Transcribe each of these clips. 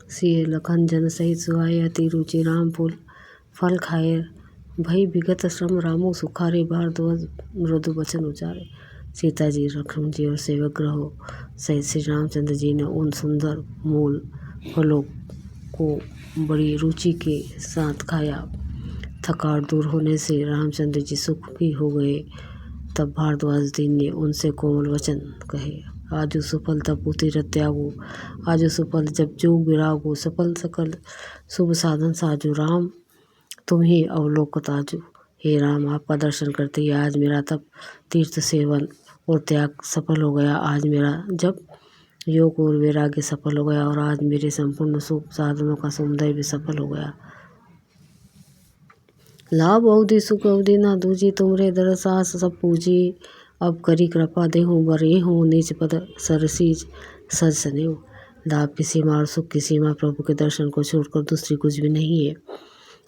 सिय लखन जन सहित सुहाए अति रुचि राम फल खाए भई विगत श्रम रामो सुखारे भारद्वाज मृदु वचन उचारे। सीता जी लक्ष्मण जी और सेवक ग्रहों सहित श्री रामचंद्र जी ने उन सुंदर मूल फलों को बड़ी रुचि के साथ खाया। थकावट दूर होने से रामचंद्र जी सुखी हो गए। तब भारद्वाज दीन ने उनसे कोमल वचन कहे। आजु सुफल तब तीरथ त्यागो, आजु सुफल जब जोग विरागो, सफल सकल शुभ साधन साजू, राम तुम ही अवलोकत आजू। हे राम, आपका दर्शन करते ही आज मेरा तप तीर्थ सेवन और त्याग सफल हो गया। आज मेरा जब योग और वैराग्य सफल हो गया और आज मेरे संपूर्ण सुख साधनों का समुदाय भी सफल हो गया। लाभ अवधि सुख अवधि ना दूजी, तुमरे दरसास सब पूजी। अब करी कृपा देहूँ बरे हूँ, नीच पद सरसीज सज सनेऊ। लाभ की सीमा और सुख की सीमा प्रभु के दर्शन को छोड़कर दूसरी कुछ भी नहीं है।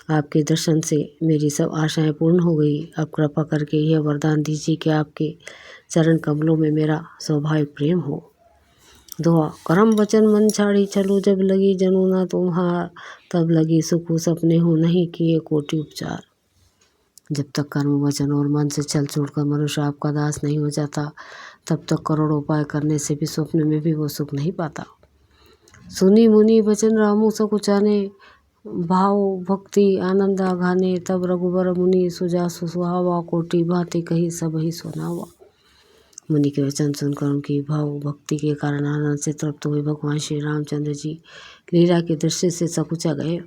आपके दर्शन से मेरी सब आशाएं पूर्ण हो गई। अब कृपा करके यह वरदान दीजिए कि आपके चरण कमलों में मेरा स्वाभाविक प्रेम हो। दुआ करम वचन मन छाड़ी चलो, जब लगी जनो ना तुम्हार, तब लगी सुख सपने हो नहीं किए कोटि उपचार। जब तक कर्म वचन और मन से छल छोड़कर मनुष्य आपका दास नहीं हो जाता, तब तक करोड़ों उपाय करने से भी स्वप्न में भी वो सुख नहीं पाता। सुनी मुनि वचन रामु सकुचाने, भाव भक्ति आनंद आघाने, तब रघुबर मुनि सुजासु सुहावा, कोटि भांति कही सब ही सुनावा। मुनि के वचन सुनकर उनकी भाव भक्ति के कारण आनंद से तृप्त हुए भगवान श्री रामचंद्र जी लीला के दृश्य से सकुचा गए।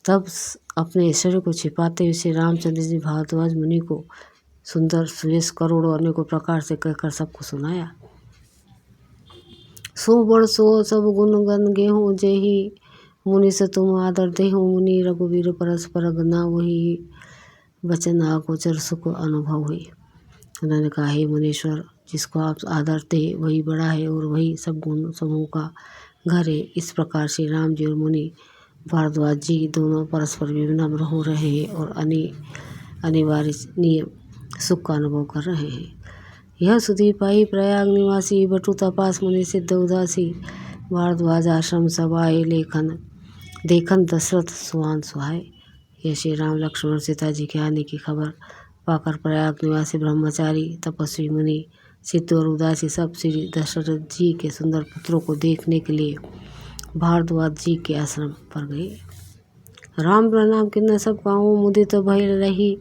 तब अपने शरीर को छिपाते हुए श्री रामचंद्र जी भारद्वाज मुनि को सुंदर सुयश करोड़ों अनेकों प्रकार से कहकर सबको सुनाया। सो बड़ सो सब गुण गन गेहूँ जेहि, मुनि से तुम आदर देहूँ। मुनि रघुवीर परस्पर गना, वही वचन आगोचर सुख अनुभव हुई। उन्होंने कहा, हे मुनीश्वर, जिसको आप आदर दे वही बड़ा है और वही सब गुण समूह का घर है। इस प्रकार श्री राम जी और मुनि भारद्वाज जी दोनों परस्पर विनम्र हो रहे हैं और अनिवार्य सुख का अनुभव कर रहे हैं। यह सुधी पाई प्रयाग निवासी, बटु तपास मुनि सिद्ध उदासी। भारद्वाज आश्रम सभाए लेखन, देखन दशरथ सुहान सुहाए। यह श्री राम लक्ष्मण सीता जी के आने की खबर पाकर प्रयाग निवासी ब्रह्मचारी तपस्वी मुनि सिद्ध और उदासी सब श्री दशरथ जी के सुंदर पुत्रों को देखने के लिए भारद्वाज जी के आश्रम पर गए। राम प्रणाम किन्ना सब काहूँ, मुदित भय रही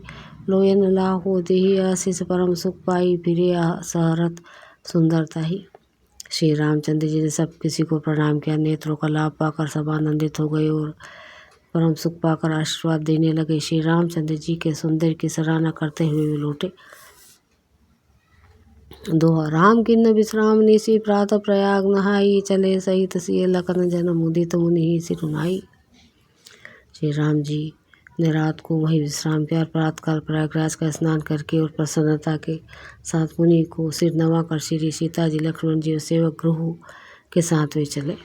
लोयन लाहो। देहि आशीष परम सुख पाई, फिरे सहरत सुंदरता ही। श्री रामचंद्र जी ने सब किसी को प्रणाम किया। नेत्रों का लाभ पाकर सब आनंदित हो गए और परम सुख पाकर आशीर्वाद देने लगे। श्री रामचंद्र जी के सौंदर्य की सराहना करते हुए वे लौटे। दोहा राम किन्न विश्राम निशि, प्रातः प्रयाग नहाई। चले सहित सिय लखन जन, मुदित मुनि ही सिरुनाई। श्री राम जी ने रात को वही विश्राम किया और प्रातःकाल प्रयागराज का स्नान करके और प्रसन्नता के साथ मुनि को सिर नवाकर श्री सीता जी लक्ष्मण जी और सेवक ग्रहों के साथ वे चले।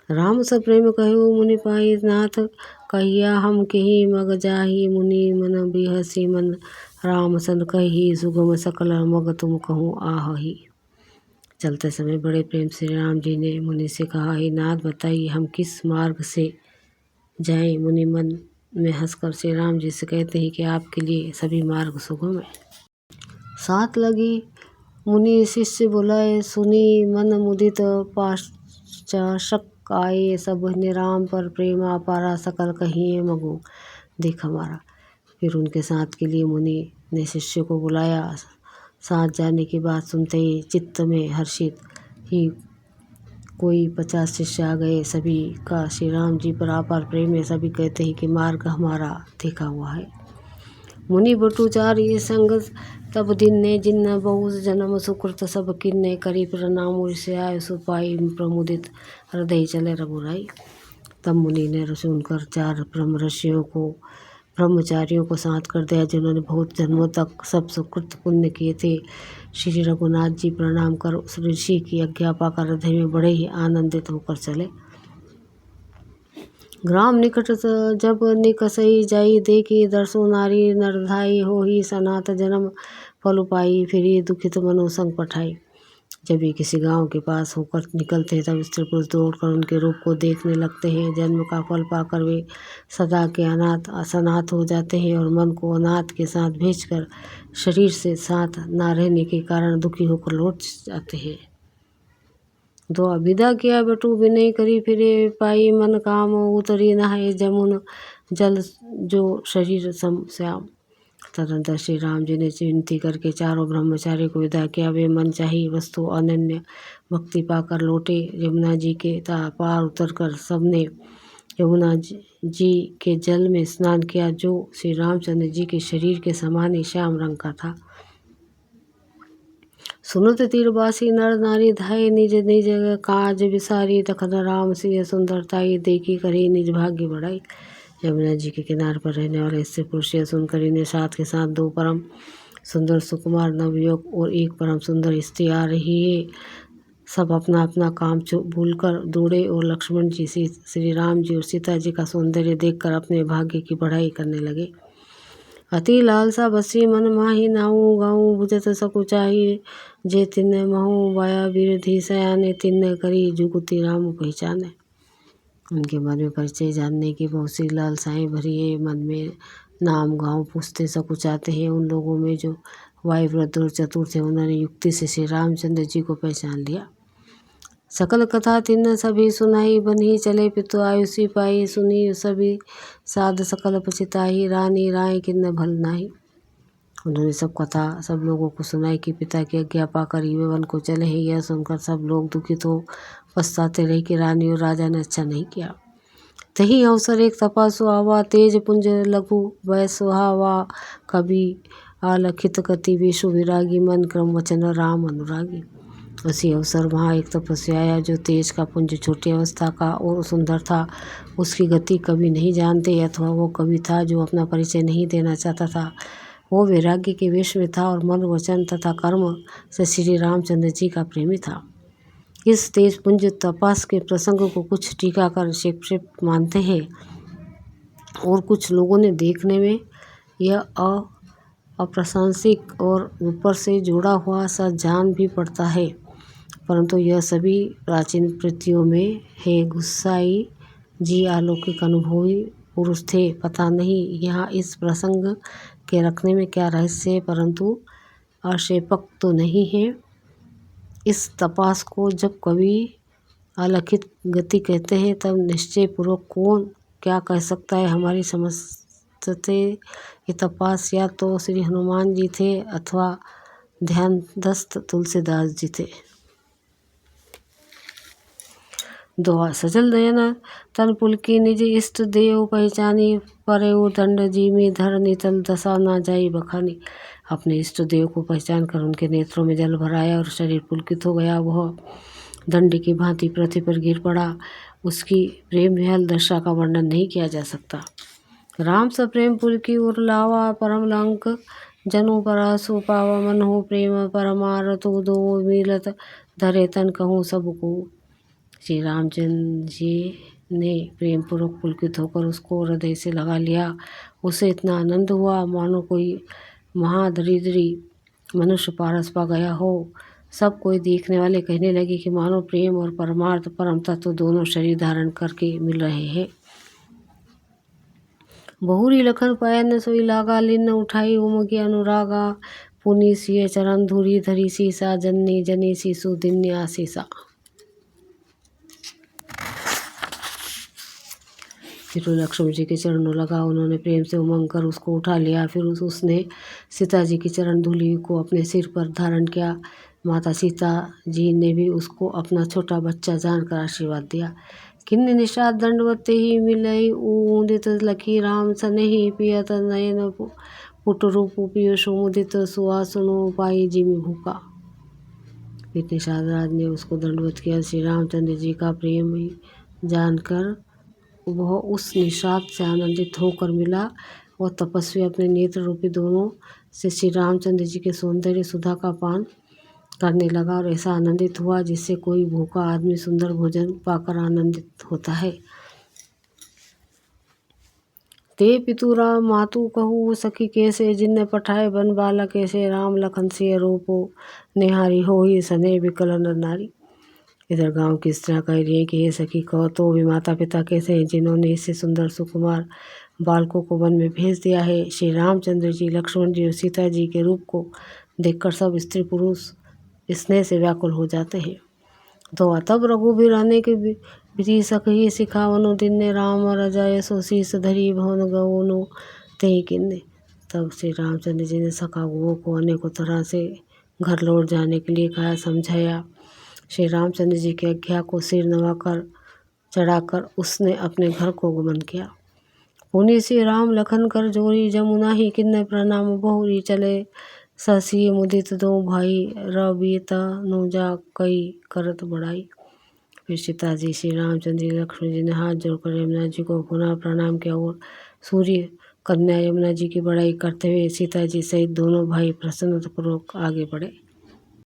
राम सब प्रेम कहु मुनि पाई नाथ, कहिया हम केहि मग जाहि। मुनि मन बिहसी मन राम सन कही, सुगम सकल मग तुम कहूँ आहहि। चलते समय बड़े प्रेम से राम जी ने मुनि से कहा, हे नाथ, बताइए हम किस मार्ग से जाएं। मुनि मन में हंसकर श्री राम जी से कहते हैं कि आपके लिए सभी मार्ग सुगम है। साथ लगी मुनि शिष्य बुलाए, सुनी मन मुदित पाश्चाशक आए। सब ने राम पर प्रेम अपारा, सकल कहिए मगो देख हमारा। फिर उनके साथ के लिए मुनि ने शिष्य को बुलाया। साथ जाने की बात सुनते ही चित्त में हर्षित ही कोई 50 शिष्य आ गए। सभी का श्री राम जी पर अपार प्रेम है। सभी कहते हैं कि मार्ग हमारा देखा हुआ है। मुनि बटुचारी संग तब दिन ने, जिन्न बहुत जन्म सुकृत सब किन्ने। करी प्रणाम से आय सुपाई, प्रमुदित हृदय चले रघुराई। तब मुनि ने सुनकर 4 ब्रह्मचारियों को साथ कर दिया, जिन्होंने बहुत जन्मों तक सब सुकृत पुण्य किए थे। श्री रघुनाथ जी प्रणाम कर उस ऋषि की आज्ञा पाकर हृदय में बड़े ही आनंदित होकर चले। ग्राम निकट जब निकसई जाई, देखी दर्शो नारी नरधाई। हो ही सनात जन्म फल पाई, फिरी दुखित मनो संग पठाई। जब ये किसी गांव के पास होकर निकलते हैं तब स्त्री पुरुष दौड़कर उनके रूप को देखने लगते हैं। जन्म का फल पाकर वे सदा के असनाथ हो जाते हैं और मन को अनाथ के साथ भेजकर शरीर से साथ ना रहने के कारण दुखी होकर लौट जाते हैं। दो विदा किया बटू विनय करी फिरे पाई मन काम उतरी नहाए जमुन जल जो शरीर सम श्याम। तदनंतर श्री राम जी ने विनती करके चारों ब्रह्मचारी को विदा किया। वे मन चाही वस्तु अनन्य भक्ति पाकर लौटे। यमुना जी के पार उतरकर सबने यमुना जी के जल में स्नान किया जो श्री रामचंद्र जी के शरीर के समान ही श्याम रंग का था। सुनत तीरबासी नर नारी धाये निज निज काज विसारी तखन राम सिंह सुंदरताई देखी करी निज भाग्य बढ़ाई। यमुना जी के किनारे पर रहने वाले स्त्री पुरुष यह सुनकर इन्हें साथ के साथ दो परम सुंदर सुकुमार नवयुवक और एक परम सुंदर स्त्री आ रही है। सब अपना अपना काम भूलकर दौड़े और लक्ष्मण जी श्री राम जी और सीता जी का सौंदर्य देखकर अपने भाग्य की बढ़ाई करने लगे। अति लालसा बसी मन माही नाऊ गाऊँ बुझत सकुचाही जे तिन्न महू वाया बिरधि सयाने तिन्न करी जुगुति राम पहचाने। उनके मन में परिचय जानने की बहुत सी लालसाएं भरी है। मन में नाम गाँव पूछते सकुचाते हैं। उन लोगों में जो वायुव्रत और चतुर थे उन्होंने युक्ति से श्री रामचंद्र जी को पहचान लिया। सकल कथा तिन्न सभी सुनाई बनी चले पितु आयुषी पाई सुनी सभी साध सकल पछिताही रानी राय किन्न भल नाही। उन्होंने सब कथा सब लोगों को सुनाई कि पिता की आज्ञा पाकर ये वन को चले हैं। यह सुनकर सब लोग दुखित हो पछताते रहे कि रानी और राजा ने अच्छा नहीं किया। तही अवसर एक तपासु आवा तेज पुंज लघु वैसुहावा कवि आलखित कति विशु विरागी मन क्रम वचन राम अनुरागी। उसी अवसर वहाँ एक तपस्या आया जो तेज का पुंज छोटी अवस्था का और सुंदर था। उसकी गति कभी नहीं जानते अथवा वो कवि था जो अपना परिचय नहीं देना चाहता था। वो वैराग्य के वेश में था और मन वचन तथा कर्म से श्री रामचंद्र जी का प्रेमी था। इस तेज पुंज तपास के प्रसंग को कुछ टीकाकार संक्षेप मानते हैं और कुछ लोगों ने देखने में यह अप्रासंगिक और ऊपर से जोड़ा हुआ सा जान भी पड़ता है, परंतु यह सभी प्राचीन कृतियों में है। गुस्साई जी अलौकिक अनुभवी पुरुष थे। पता नहीं यहाँ इस प्रसंग के रखने में क्या रहस्य है, परंतु आक्षेपक तो नहीं है। इस तपास को जब कवि अलखित गति कहते हैं तब निश्चय पूर्वक कौन क्या कह सकता है। हमारी समझ से ये तपास या तो श्री हनुमान जी थे अथवा ध्यानस्थ तुलसीदास जी थे। दोहा सजल नयन तन पुलकी निज इष्ट देव पहचानी परे दंड जी में धर नितल दशा ना जाई बखानी। अपने इष्ट देव को पहचान कर उनके नेत्रों में जल भराया और शरीर पुलकित हो गया। वह दंड की भांति पृथ्वी पर गिर पड़ा। उसकी प्रेम विहल दशा का वर्णन नहीं किया जा सकता। राम स प्रेम पुलकी उर लावा परम लंक जनु परासु पावा मन हो प्रेम परमारतु दो मिलत धरे तन कहूँ सबको। श्री रामचंद्र जी ने प्रेम पूर्वक पुलकित होकर उसको हृदय से लगा लिया। उसे इतना आनंद हुआ मानो कोई महादरिद्री मनुष्य पारस पा गया हो। सब कोई देखने वाले कहने लगे कि मानो प्रेम और परमार्थ परम तत्व दोनों शरीर धारण करके मिल रहे हैं। बहुरी लखन पयन सोई लागा लिन उठाई उमगी अनुरागा पुनि सिय चरण धूरी धरी सीसा जननी जनी सीसु दिन्य आशीसा। फिर लक्ष्मण जी के चरणों लगा। उन्होंने प्रेम से उमंग कर उसको उठा लिया। फिर उसने सीता जी की चरण धूलि को अपने सिर पर धारण किया। माता सीता जी ने भी उसको अपना छोटा बच्चा जानकर आशीर्वाद दिया। किन्नी निषाद दंडवते ही मिलई उदित लखी राम सनेही पियत नयन पुट रूप पीयूष मुदित सुहासुनो पाई जिमि भूखा। फिर निषाद राज ने उसको दंडवत किया। श्री रामचंद्र जी का प्रेम जानकर वह उस निषाद से आनंदित होकर मिला। वह तपस्वी अपने नेत्र रूपी दोनों से श्री रामचंद्र जी के सौंदर्य सुधा का पान करने लगा और ऐसा आनंदित हुआ जिससे कोई भूखा आदमी सुंदर भोजन पाकर आनंदित होता है। ते पितु राम मातु कहू सखी कैसे, जिनने पठाए बन बालक ऐसे, राम लखन सिय रूपो निहारी, हो ही सने विकल नर नारी। इधर गांव की स्त्रियां कह रही है कि हे सखी, कहो तो भी माता पिता कैसे हैं जिन्होंने इससे सुंदर सुकुमार बालकों को वन में भेज दिया है। श्री रामचंद्र जी, लक्ष्मण जी और सीता जी के रूप को देखकर सब स्त्री पुरुष स्नेह से व्याकुल हो जाते हैं। तो तब रघुबीर आने के विधि सखी सिखावनो, दिन्ने राम रजाय सो शीस धरी, भवन गवनो ते किन्ने। तब श्री रामचंद्र जी ने सखाओं को अनेकों तरह से घर लौट जाने के लिए कहा, समझाया। श्री रामचंद्र जी की आज्ञा को सिर नवाकर चढ़ाकर उसने अपने घर को गमन किया। पुनि श्री राम लखन कर जोरी, जमुना ही किन्ने प्रणाम बहुरी, चले ससी मुदित दो भाई, रबीता नूजा कई करत बढ़ाई। फिर सीता जी, श्री रामचंद्र जी, लक्ष्मण जी ने हाथ जोड़कर यमुना जी को पुनः प्रणाम किया और सूर्य कन्या यमुना जी की बड़ाई करते हुए सीता जी सहित दोनों भाई प्रसन्नतापूर्वक आगे बढ़े।